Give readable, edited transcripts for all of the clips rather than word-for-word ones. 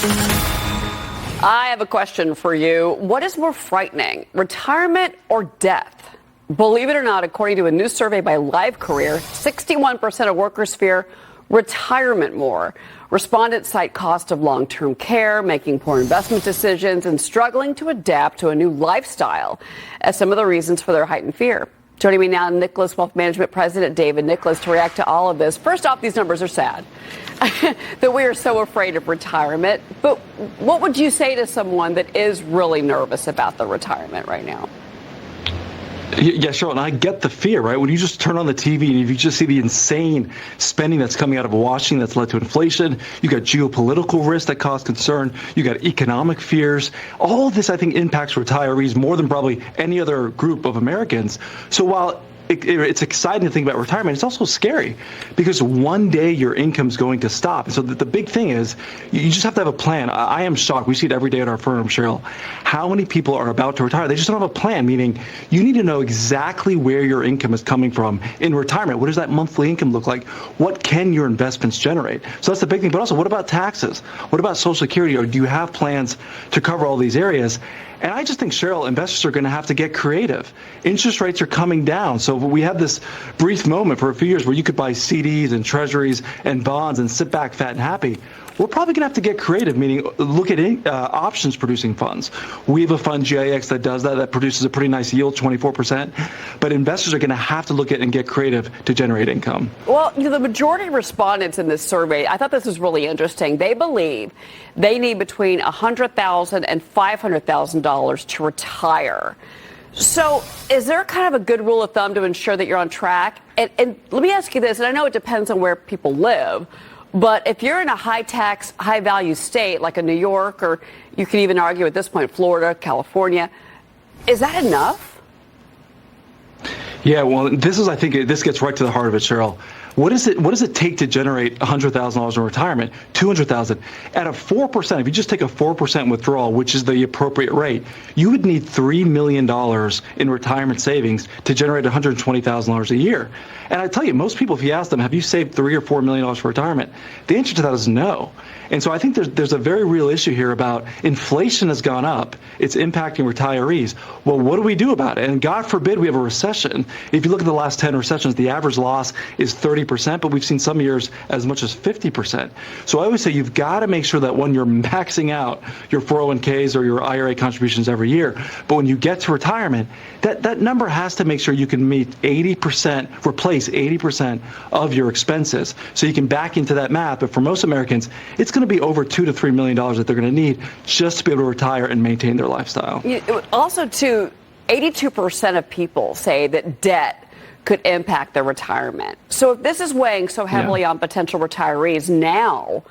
I have a question for you. What is more frightening, retirement or death? Believe it or not, according to a new survey by Live Career, 61% of workers fear retirement more. Respondents cite cost of long-term care, making poor investment decisions, and struggling to adapt to a new lifestyle as some of the reasons for their heightened fear. Joining me now, Nicholas Wealth Management President David Nicholas, to react to all of this. First off, these numbers are sad that we are so afraid of retirement. But what would you say to someone that is really nervous about the retirement right now? Yeah, sure. And I get the fear, right? When you just turn on the TV and you just see the insane spending that's coming out of Washington that's led to inflation, you got geopolitical risks that cause concern, you got economic fears. All of this, I think, impacts retirees more than probably any other group of Americans. So while it's exciting to think about retirement, it's also scary because one day your income's going to stop. And so the big thing is you just have to have a plan. I am shocked. We see it every day at our firm, Cheryl. How many people are about to retire? They just don't have a plan, meaning you need to know exactly where your income is coming from in retirement. What does that monthly income look like? What can your investments generate? So that's the big thing. But also, what about taxes? What about Social Security? Or do you have plans to cover all these areas? And I just think, Cheryl, investors are going to have to get creative. Interest rates are coming down. So we had this brief moment for a few years where you could buy CDs and treasuries and bonds and sit back fat and happy. We're probably going to have to get creative, meaning look at options producing funds. We have a fund, GIX, that does that, that produces a pretty nice yield, 24%. But investors are going to have to look at and get creative to generate income. Well, the majority of respondents in this survey, I thought this was really interesting. They believe they need between $100,000 and $500,000 to retire. So is there kind of a good rule of thumb to ensure that you're on track? And let me ask you this, and I know it depends on where people live, but if you're in a high-tax, high-value state like a New York, or you could even argue at this point Florida, California, is that enough? Yeah, well, I think this gets right to the heart of it, Cheryl. What does it take to generate $100,000 in retirement, $200,000? At a 4%, if you just take a 4% withdrawal, which is the appropriate rate, you would need $3 million in retirement savings to generate $120,000 a year. And I tell you, most people, if you ask them, have you saved $3 or $4 million for retirement? The answer to that is no. And so I think there's a very real issue here about inflation has gone up. It's impacting retirees. Well, what do we do about it? And God forbid we have a recession. If you look at the last 10 recessions, the average loss is 30%, but we've seen some years as much as 50%. So I always say you've got to make sure that when you're maxing out your 401ks or your IRA contributions every year, but when you get to retirement, that number has to make sure you can meet 80%, replace 80% of your expenses. So you can back into that math. But for most Americans, it's going to be over $2 to $3 million that they're going to need just to be able to retire and maintain their lifestyle. Also, too, 82% of people say that debt could impact their retirement. So if this is weighing so heavily on potential retirees now,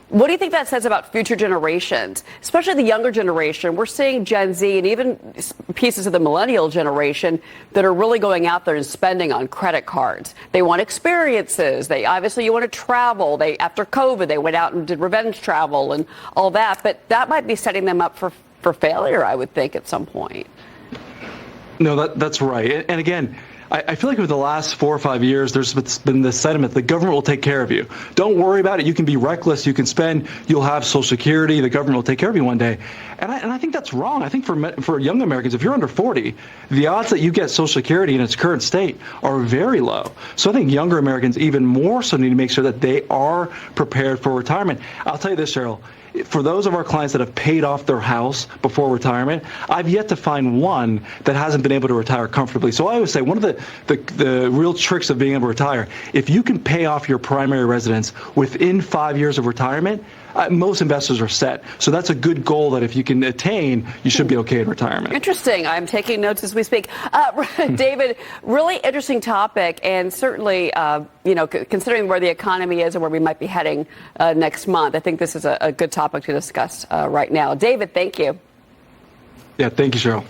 what do you think that says about future generations, especially the younger generation? We're seeing Gen Z and even pieces of the millennial generation that are really going out there and spending on credit cards. They want experiences. You want to travel. After COVID, they went out and did revenge travel and all that. But that might be setting them up for failure, I would think, at some point. No, that's right. And again, I feel like over the last 4 or 5 years, there's been this sentiment, the government will take care of you. Don't worry about it. You can be reckless. You can spend. You'll have Social Security. The government will take care of you one day. And I think that's wrong. I think for young Americans, if you're under 40, the odds that you get Social Security in its current state are very low. So I think younger Americans even more so need to make sure that they are prepared for retirement. I'll tell you this, Cheryl. For those of our clients that have paid off their house before retirement, I've yet to find one that hasn't been able to retire comfortably. So I always say one of the real tricks of being able to retire, if you can pay off your primary residence within 5 years of retirement, most investors are set. So that's a good goal that if you can attain, you should be okay in retirement. Interesting. I'm taking notes as we speak. David, really interesting topic, and certainly, considering where the economy is and where we might be heading next month, I think this is a good topic to discuss right now. David, thank you. Yeah, thank you, Cheryl.